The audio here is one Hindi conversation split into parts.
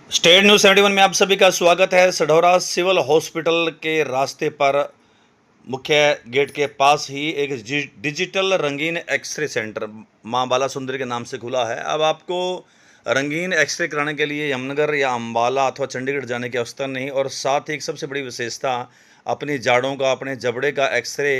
स्टेट न्यूज़ 71 में आप सभी का स्वागत है। सढौरा सिविल हॉस्पिटल के रास्ते पर मुख्य गेट के पास ही एक डिजिटल रंगीन एक्सरे सेंटर मां बाला सुंदरी के नाम से खुला है। अब आपको रंगीन एक्सरे कराने के लिए यमुनानगर या अम्बाला अथवा चंडीगढ़ जाने की आवश्यकता नहीं, और साथ ही एक सबसे बड़ी विशेषता, अपनी जाड़ों का, अपने जबड़े का एक्सरे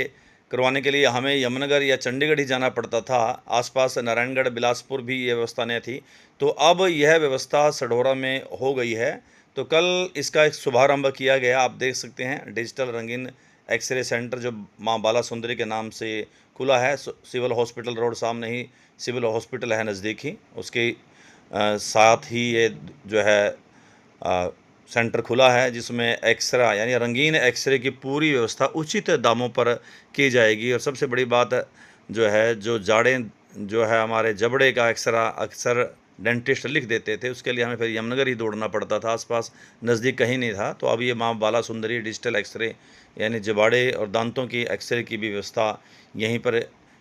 करवाने के लिए हमें यमुनानगर या चंडीगढ़ ही जाना पड़ता था। आसपास नारायणगढ़, बिलासपुर भी ये व्यवस्था नहीं थी, तो अब यह व्यवस्था सढौरा में हो गई है। तो कल इसका एक शुभारंभ किया गया। आप देख सकते हैं डिजिटल रंगीन एक्सरे सेंटर जो मां बाला सुंदरी के नाम से खुला है। सिविल हॉस्पिटल रोड सामने ही सिविल हॉस्पिटल है, नज़दीक ही उसके साथ ही ये जो है सेंटर खुला है, जिसमें एक्सरा यानी रंगीन एक्सरे की पूरी व्यवस्था उचित दामों पर की जाएगी। और सबसे बड़ी बात जो है, जो जाड़ें जो है हमारे जबड़े का एक्सरा अक्सर डेंटिस्ट लिख देते थे, उसके लिए हमें फिर यमुनानगर ही दौड़ना पड़ता था, आसपास नज़दीक कहीं नहीं था। तो अब ये मां बाला सुंदरी डिजिटल एक्सरे यानी जबाड़े और दांतों की एक्सरे की भी व्यवस्था यहीं पर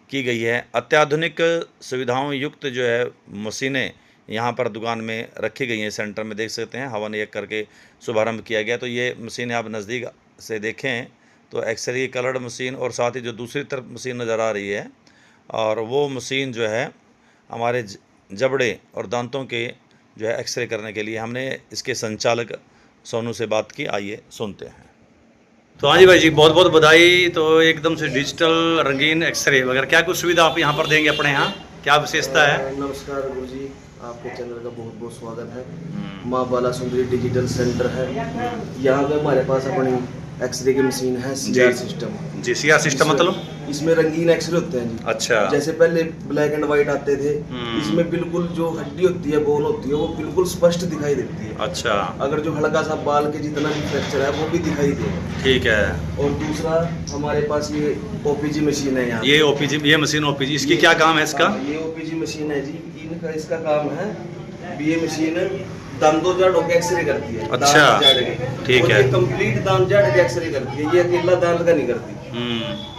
की गई है। अत्याधुनिक सुविधाओं युक्त जो है मशीनें यहाँ पर दुकान में रखी गई हैं। सेंटर में देख सकते हैं हवन एक करके शुभारंभ किया गया। तो ये मशीनें आप नज़दीक से देखें तो एक्सरे कलर्ड मशीन, और साथ ही जो दूसरी तरफ मशीन नज़र आ रही है, और वो मशीन जो है हमारे जबड़े और दांतों के जो है एक्सरे करने के लिए। हमने इसके संचालक सोनू से बात की, आइए सुनते हैं। तो हाँ जी भाई जी, बहुत बहुत बधाई। तो एकदम से डिजिटल रंगीन एक्सरे वगैरह क्या कुछ सुविधा आप यहाँ पर देंगे अपने यहाँ, क्या विशेषता है? नमस्कार गुरु जी, आपके चैनल का बहुत बहुत स्वागत है। माँ बाला सुंदरी डिजिटल सेंटर है। यहाँ पे हमारे पास अपनी एक्सरे की मशीन है, सीआर सिस्टम। जी, सीआर सिस्टम मतलब? इसमें रंगीन एक्सरे होते हैं जी। अच्छा। जैसे पहले ब्लैक एंड व्हाइट आते थे, इसमें बिल्कुल जो हड्डी होती है, बोन होती है, वो बिल्कुल स्पष्ट दिखाई देती है। अच्छा। अगर जो हल्का सा बाल के जितना भी फ्रैक्चर है वो भी दिखाई देगा। ठीक है। और दूसरा हमारे पास ये ओपीजी मशीन है। यहाँ ये ओपीजी, ये मशीन ओपीजी, इसकी क्या काम है इसका? ये ओपीजी मशीन है जी, इनका इसका काम है। ये मशीन दांतों जाड़ों के एक्सरे करती है। अच्छा, ठीक है। कंप्लीट दांत जाड़ के एक्सरे करती है, ये अकेला दांत का नहीं करती।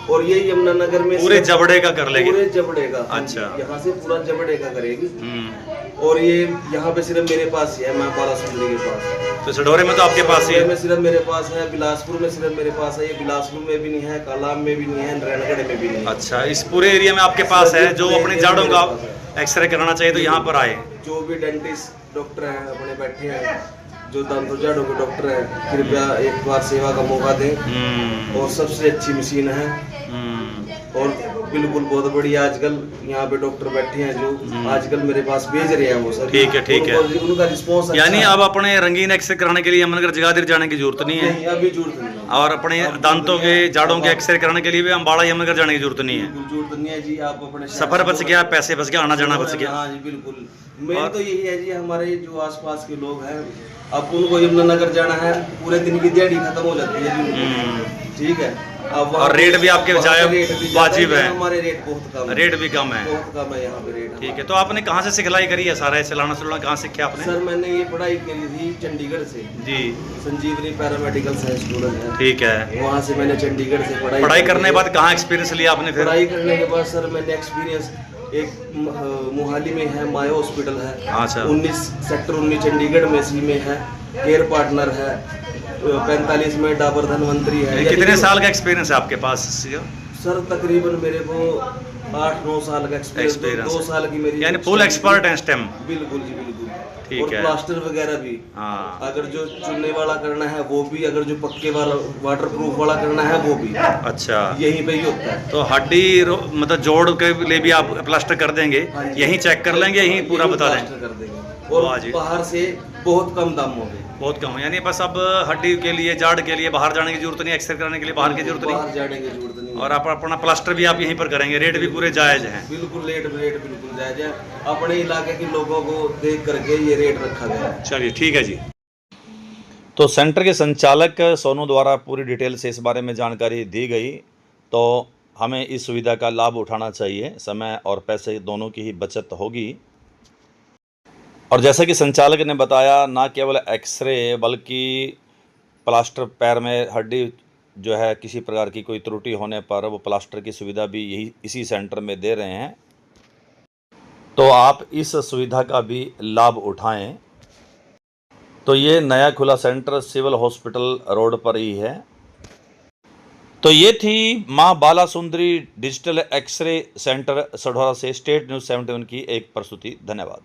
और ये यमुनानगर में पूरे जबड़े का कर लेगी? पूरे जबड़े का। अच्छा। यहाँ से पूरा जबड़े का करेगी। और ये यहाँ पे सिर्फ मेरे पास ही है, मां बाला सुंदरी के पास। तो सढौरे में तो आपके पास ही है? में सिर्फ मेरे पास है, बिलासपुर में सिर्फ मेरे पास है। ये बिलासपुर में भी नहीं है, कालाम में भी नहीं है, नारायणगढ़ में भी नहीं है। अच्छा, इस पूरे एरिया में आपके पास है। जो अपनी जाड़ों का एक्सरे कराना चाहिए तो यहाँ पर आए। जो भी डेंटिस्ट डॉक्टर हैं अपने बैठे हैं, जो दांतों जाड़ों के डॉक्टर हैं, कृपया एक बार सेवा का मौका दें। और सबसे अच्छी मशीन है, और बिल्कुल बहुत बढ़िया। आजकल यहाँ पे डॉक्टर बैठे हैं जो आजकल मेरे पास भेज रहे हैं वो सर। ठीक है, ठीक है। उनका रिस्पॉन्स यानी अब अपने रंगीन एक्सरे कराने के लिए यमुनानगर जगाधरी जाने की जरूरत नहीं है? अभी जरूरत नहीं है। और अपने दांतों के जाड़ों के एक्सरे कराने के लिए भी अम्बाड़ा यमुनानगर जाने की जरूरत नहीं है? जरूरत नहीं है जी। आप अपने सफर बच गया, पैसे बच गया, आना जाना बच गया। हाँ जी बिल्कुल। मेन तो यही है जी, हमारे जो आसपास के लोग हैं, अब उनको यमुनानगर जाना है, पूरे दिन की दिहाड़ी खत्म हो जाती है जी। ठीक है। अब और रेट भी आपके वाजिब है? हमारे रेट बहुत कम है। रेट भी कम है? बहुत कम है यहाँ पे रेट। ठीक है। तो आपने कहाँ से सिखलाई करी है सारा चलाना चलाना, कहाँ सीखा आपने? सर मैंने ये पढ़ाई करी थी चंडीगढ़ से जी। संजीवनी पैरामेडिकल साइंस कॉलेज है। ठीक है। वहाँ से मैंने चंडीगढ़ से पढ़ाई करने के बाद कहाँ एक्सपीरियंस लिया आपने फिर? पढ़ाई करने के बाद सर मैंने एक्सपीरियंस एक मोहाली में है, मायो हॉस्पिटल है। अच्छा। 19 सेक्टर 19 चंडीगढ़ में सी में है। केयर पार्टनर है। 45 में डाबर धनवंतरी है। कितने साल का एक्सपीरियंस है आपके पास? सर तकरीबन मेरे को 8-9 साल का एक्सपीरियंस। 2 साल की मेरी, यानी फुल एक्सपर्ट है स्टेम? बिल्कुल जी बिल्कुल। ठीक है। प्लास्टर वगैरह भी। हाँ। अगर जो चुनने वाला करना है वो भी, अगर जो पक्के वाला वाटर प्रूफ वाला करना है वो भी। अच्छा, यहीं पे ही होता है। तो हड्डी मतलब जोड़ के लिए भी आप प्लास्टर कर देंगे? यहीं चेक कर लेंगे, यहीं पूरा बता देंगे? कर देंगे। और बाहर से बहुत कम दाम होंगे। बहुत कम, यानी बस अब हड्डी के लिए, जाड़ के लिए बाहर जाने की जरूरत नहीं, एक्सरे कराने के लिए बाहर की जरूरत नहीं, बाहर जाने की जरूरत नहीं। और आप अपना प्लास्टर भी आप यहीं पर करेंगे। रेट भी पूरे जायज़ हैं? बिल्कुल रेट बिल्कुल जायज़ है। अपने इलाके के लोगों को देख करके ये रेट रखा गया है। चलिए ठीक है जी। तो सेंटर के संचालक सोनू द्वारा पूरी डिटेल से इस बारे में जानकारी दी गई। तो हमें इस सुविधा का लाभ उठाना चाहिए, समय और पैसे दोनों की ही बचत होगी। और जैसा कि संचालक ने बताया, ना केवल एक्सरे बल्कि प्लास्टर, पैर में हड्डी जो है किसी प्रकार की कोई त्रुटि होने पर वो प्लास्टर की सुविधा भी इसी सेंटर में दे रहे हैं। तो आप इस सुविधा का भी लाभ उठाएं। तो ये नया खुला सेंटर सिविल हॉस्पिटल रोड पर ही है। तो ये थी मां बाला सुंदरी डिजिटल एक्सरे सेंटर सढौरा से स्टेट न्यूज़ 71 की एक प्रस्तुति। धन्यवाद।